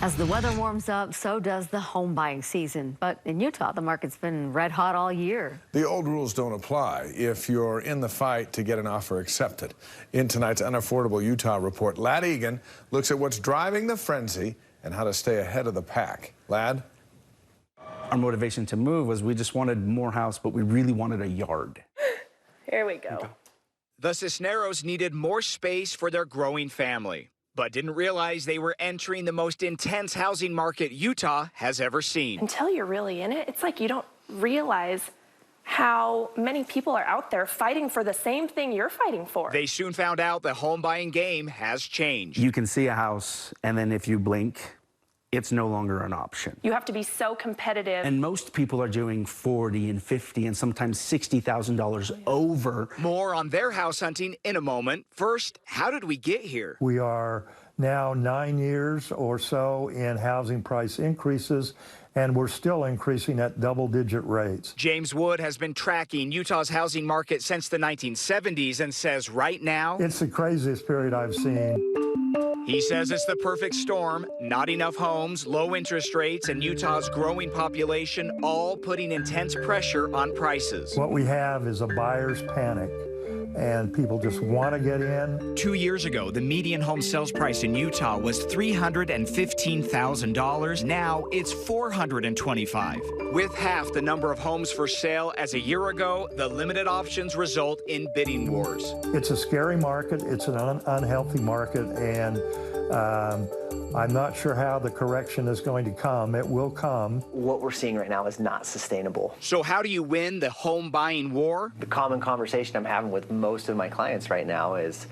As the weather warms up, so does the home buying season. But in Utah, the market's been red hot all year. The old rules don't apply if you're in the fight to get an offer accepted. In tonight's Unaffordable Utah report, Lad Egan looks at what's driving the frenzy and how to stay ahead of the pack. Lad? Our motivation to move was we just wanted more house, but we really wanted a yard. Here we go. The Cisneros needed more space for their growing family, but didn't realize they were entering the most intense housing market Utah has ever seen. Until you're really in it, it's like you don't realize how many people are out there fighting for the same thing you're fighting for. They soon found out the home buying game has changed. You can see a house, and then if you blink, it's no longer an option. You have to be so competitive. And most people are doing $40,000 and $50,000 and sometimes $60,000 over. More on their house hunting in a moment. First, how did we get here? We are now 9 years or so in housing price increases, and we're still increasing at double-digit rates. James Wood has been tracking Utah's housing market since the 1970s and says right now, it's the craziest period I've seen. He says it's the perfect storm. Not enough homes, low interest rates, and Utah's growing population all putting intense pressure on prices. What we have is a buyer's panic, and people just want to get in. 2 years ago, the median home sales price in Utah was $315,000. Now it's $425,000. With half the number of homes for sale as a year ago, the limited options result in bidding wars. It's a scary market. It's an unhealthy market, and I'm not sure how the correction is going to come. It will come. What we're seeing right now is not sustainable. So how do you win the home buying war? The common conversation I'm having with most of my clients right now is,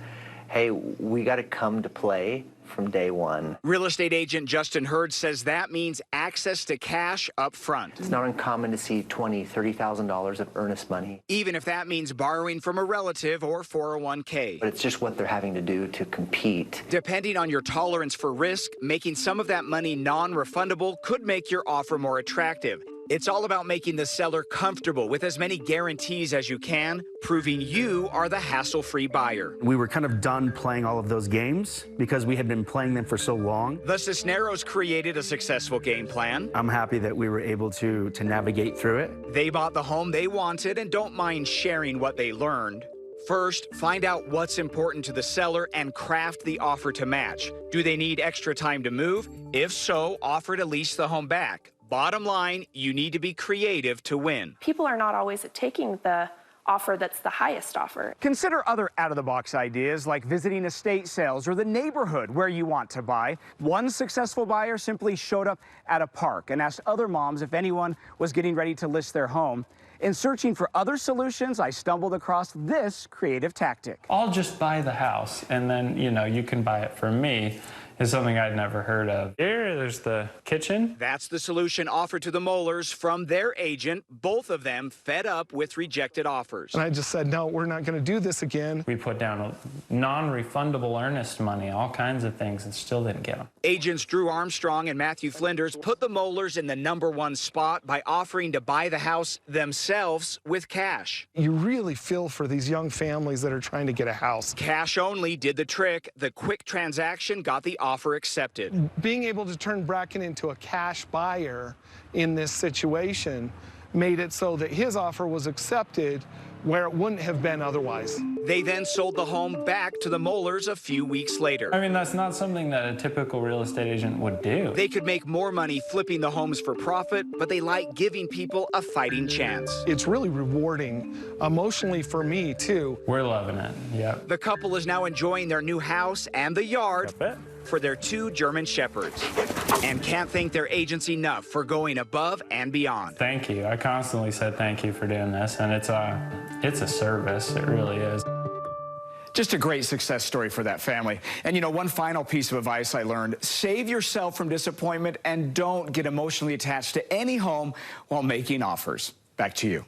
hey, we got to come to play from day one. Real estate agent Justin Hurd says that means access to cash up front. It's not uncommon to see $20,000, $30,000 of earnest money. Even if that means borrowing from a relative or 401k. But it's just what they're having to do to compete. Depending on your tolerance for risk, making some of that money non-refundable could make your offer more attractive. It's all about making the seller comfortable with as many guarantees as you can, proving you are the hassle-free buyer. We were kind of done playing all of those games because we had been playing them for so long. The Cisneros created a successful game plan. I'm happy that we were able to navigate through it. They bought the home they wanted and don't mind sharing what they learned. First, find out what's important to the seller and craft the offer to match. Do they need extra time to move? If so, offer to lease the home back. Bottom line, you need to be creative to win. People are not always taking the offer that's the highest offer. Consider other out-of-the-box ideas like visiting estate sales or the neighborhood where you want to buy. One successful buyer simply showed up at a park and asked other moms if anyone was getting ready to list their home. In searching for other solutions, I stumbled across this creative tactic. I'll just buy the house, and then, you can buy it from me. Is something I'd never heard of. Here, there's the kitchen. That's the solution offered to the Mollers from their agent, both of them fed up with rejected offers. And I just said, no, we're not going to do this again. We put down a non-refundable earnest money, all kinds of things, and still didn't get them. Agents Drew Armstrong and Matthew Flinders put the Mollers in the #1 spot by offering to buy the house themselves with cash. You really feel for these young families that are trying to get a house. Cash only did the trick. The quick transaction got the offer accepted. Being able to turn Bracken into a cash buyer in this situation made it so that his offer was accepted where it wouldn't have been otherwise. They then sold the home back to the Mollers a few weeks later. I mean, that's not something that a typical real estate agent would do. They could make more money flipping the homes for profit, but they like giving people a fighting chance. It's really rewarding emotionally for me, too. We're loving it, yep. The couple is now enjoying their new house and the yard for their 2 German Shepherds and can't thank their agents enough for going above and beyond. Thank you. I constantly said thank you for doing this, and it's a service. It really is. Just a great success story for that family. And one final piece of advice I learned, save yourself from disappointment and don't get emotionally attached to any home while making offers. Back to you.